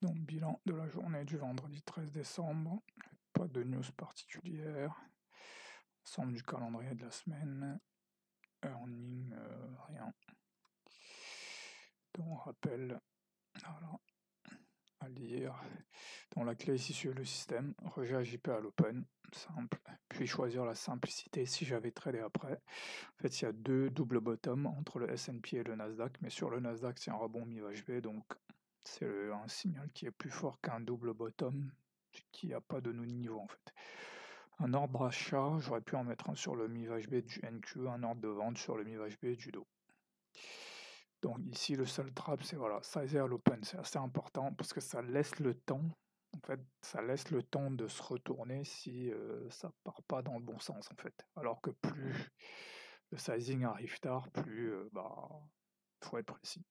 Donc bilan de la journée du vendredi 13 décembre, pas de news particulière, ensemble du calendrier de la semaine, earning, rien. Donc rappel, voilà, à lire. Donc la clé ici sur le système, rejet AJP à l'open, simple, puis choisir la simplicité si j'avais tradé après. En fait, il y a deux double bottom entre le S&P et le Nasdaq, mais sur le Nasdaq c'est un rebond mi-HV, donc c'est un signal qui est plus fort qu'un double bottom, qui n'a pas de niveau en fait. Un ordre d'achat, j'aurais pu en mettre un sur le mi-HB du NQ, un ordre de vente sur le mi-HB du Do. Donc ici le seul trap c'est voilà, sizer à l'open, c'est assez important parce que ça laisse le temps, en fait ça laisse le temps de se retourner si ça part pas dans le bon sens en fait. Alors que plus le sizing arrive tard, plus faut être précis.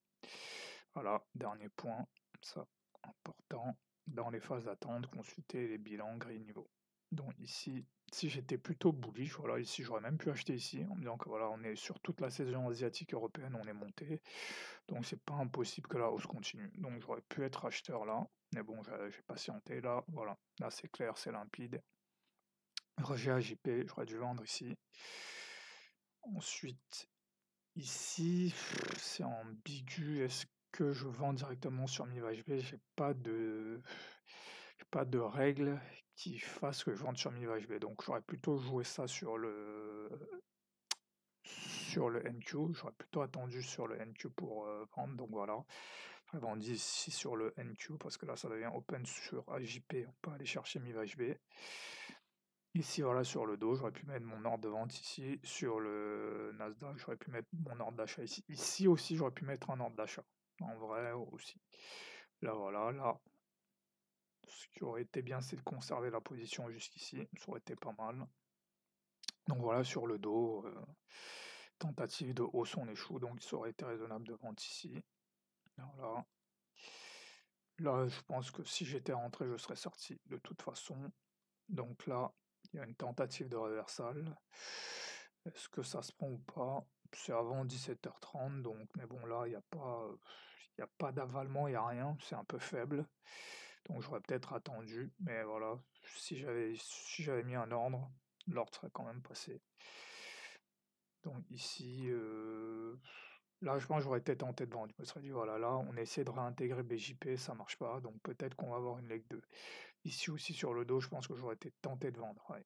Voilà, dernier point, ça important, dans les phases d'attente, consulter les bilans gris niveau. Donc ici, si j'étais plutôt bullish, voilà, ici j'aurais même pu acheter ici en me disant que voilà, on est sur toute la saison asiatique européenne, on est monté, donc c'est pas impossible que la hausse continue. Donc j'aurais pu être acheteur là, mais bon, j'ai patienté là, voilà, là c'est clair, c'est limpide. Rejet AJP, j'aurais dû vendre ici. Ensuite, ici, c'est ambigu. Est-ce que je vends directement sur MiVHB? J'ai pas de règle qui fasse que je vende sur MiVHB. Donc j'aurais plutôt joué ça sur le NQ. J'aurais plutôt attendu sur le NQ pour vendre. Donc voilà. J'aurais vendu ici sur le NQ parce que là ça devient open sur AJP. On peut aller chercher MiVHB. Ici, voilà, sur le dos, j'aurais pu mettre mon ordre de vente ici. Sur le Nasdaq, j'aurais pu mettre mon ordre d'achat ici. Ici aussi, j'aurais pu mettre un ordre d'achat. En vrai aussi. Là, voilà, là. Ce qui aurait été bien, c'est de conserver la position jusqu'ici. Ça aurait été pas mal. Donc voilà, sur le dos, tentative de hausse, on échoue. Donc ça aurait été raisonnable de vendre ici. Voilà. Là, je pense que si j'étais rentré, je serais sorti de toute façon. Donc là, il y a une tentative de reversal. Est-ce que ça se prend ou pas? C'est avant 17h30, donc, mais bon, là, il y a pas d'avalement, il n'y a rien, c'est un peu faible. Donc j'aurais peut-être attendu, mais voilà, si j'avais mis un ordre, l'ordre serait quand même passé. Donc ici, là, je pense que j'aurais été tenté de vendre. Je me serais dit, voilà, là, on essaie de réintégrer BJP, ça marche pas, donc peut-être qu'on va avoir une leg 2. Ici aussi sur le dos, je pense que j'aurais été tenté de vendre. Ouais.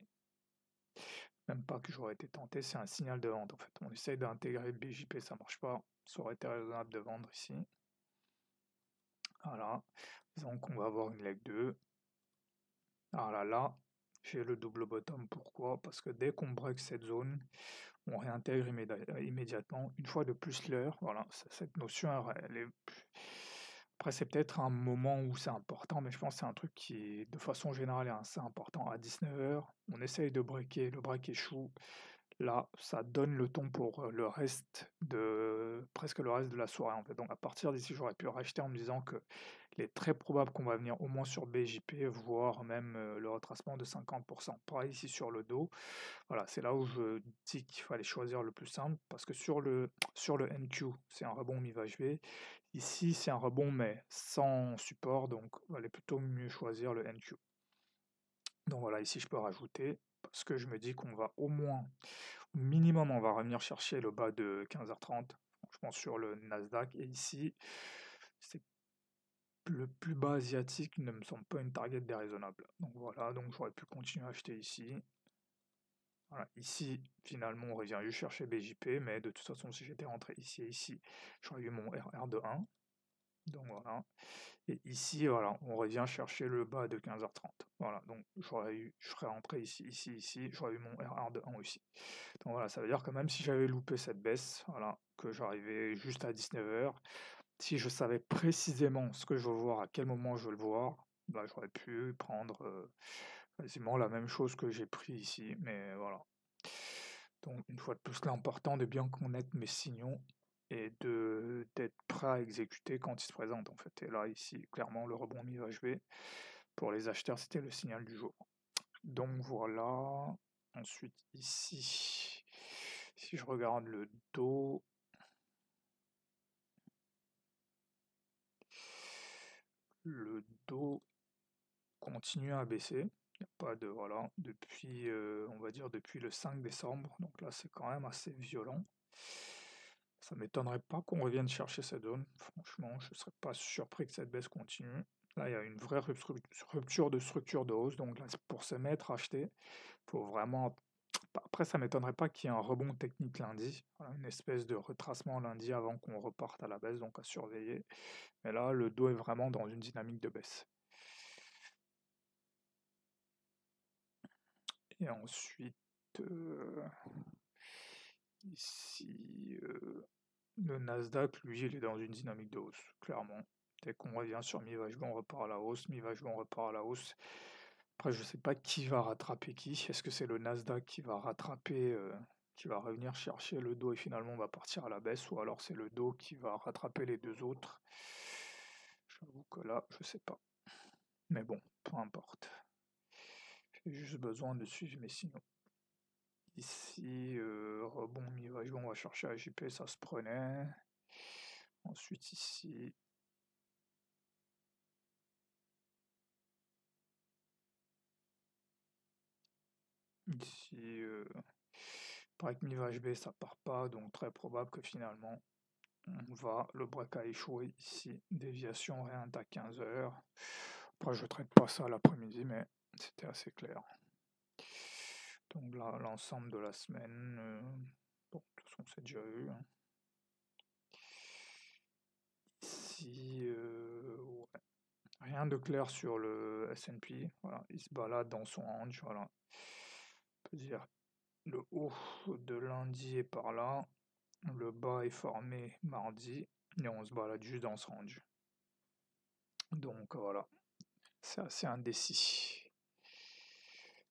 Même pas que j'aurais été tenté, c'est un signal de vente en fait. On essaye d'intégrer le BJP, ça marche pas. Ça aurait été raisonnable de vendre ici. Voilà. Donc on va avoir une leg 2. Alors là, j'ai le double bottom. Pourquoi? Parce que dès qu'on break cette zone, on réintègre immédiatement. Une fois de plus l'heure, voilà, cette notion, elle est... Après, c'est peut-être un moment où c'est important, mais je pense que c'est un truc qui, de façon générale, est assez important. À 19h, on essaye de breaker, le break échoue. Là, ça donne le ton pour presque le reste de la soirée en fait. Donc à partir d'ici, j'aurais pu racheter en me disant que il est très probable qu'on va venir au moins sur BJP, voire même le retracement de 50%. Pareil ici sur le dos. Voilà, c'est là où je dis qu'il fallait choisir le plus simple parce que sur le NQ, c'est un rebond mi-VHV. Ici, c'est un rebond mais sans support, donc il valait plutôt mieux choisir le NQ. Donc voilà, ici je peux rajouter parce que je me dis qu'on va au minimum, on va revenir chercher le bas de 15h30, je pense sur le Nasdaq. Et ici, c'est le plus bas asiatique ne me semble pas une target déraisonnable. Donc voilà, donc j'aurais pu continuer à acheter ici. Voilà, ici, finalement, on revient juste chercher BJP, mais de toute façon, si j'étais rentré ici et ici, j'aurais eu mon RR de 1. Donc voilà. Et ici, voilà, on revient chercher le bas de 15h30. Voilà, donc je serais rentré ici, ici, ici, j'aurais eu mon RR de 1 aussi. Donc voilà, ça veut dire que même si j'avais loupé cette baisse, voilà, que j'arrivais juste à 19h, si je savais précisément ce que je veux voir, à quel moment je veux le voir, bah, j'aurais pu prendre quasiment la même chose que j'ai pris ici, mais voilà. Donc une fois de plus, l'important de bien connaître mes signaux et d'être prêt à exécuter quand ils se présentent en fait. Et là, ici, clairement, le rebond mi-HV, pour les acheteurs, c'était le signal du jour. Donc voilà. Ensuite, ici, si je regarde le dos, le dos continue à baisser. Il n'y a pas de, voilà, depuis, on va dire depuis le 5 décembre, donc là c'est quand même assez violent. Ça m'étonnerait pas qu'on revienne chercher cette zone. Franchement, je ne serais pas surpris que cette baisse continue. Là, il y a une vraie rupture de structure de hausse, donc là, pour se mettre à acheter, faut vraiment. Après, ça m'étonnerait pas qu'il y ait un rebond technique lundi, voilà, une espèce de retracement lundi avant qu'on reparte à la baisse, donc à surveiller. Mais là, le dos est vraiment dans une dynamique de baisse. Et ensuite, ici, le Nasdaq, lui, il est dans une dynamique de hausse, clairement. Dès qu'on revient sur mi-vague, on repart à la hausse, mi-vague, on repart à la hausse. Après, je ne sais pas qui va rattraper qui. Est-ce que c'est le Nasdaq qui va rattraper, qui va revenir chercher le dos et finalement on va partir à la baisse, ou alors c'est le dos qui va rattraper les deux autres. J'avoue que là, je sais pas. Mais bon, peu importe. J'ai juste besoin de suivre mes signaux. Ici, rebond mi-vague, on va chercher AJP, ça se prenait. Ensuite ici, pareil que mi-vague B, ça part pas, donc très probable que finalement le break a échoué ici. Déviation réint à 15h. Après, je ne traite pas ça l'après-midi, mais c'était assez clair. Donc là, l'ensemble de la semaine, bon, de toute façon, c'est déjà eu. Ici, ouais. Rien de clair sur le S&P. Voilà, il se balade dans son range. Voilà. On peut dire le haut de lundi est par là. Le bas est formé mardi. Et on se balade juste dans ce range. Donc voilà, c'est assez indécis.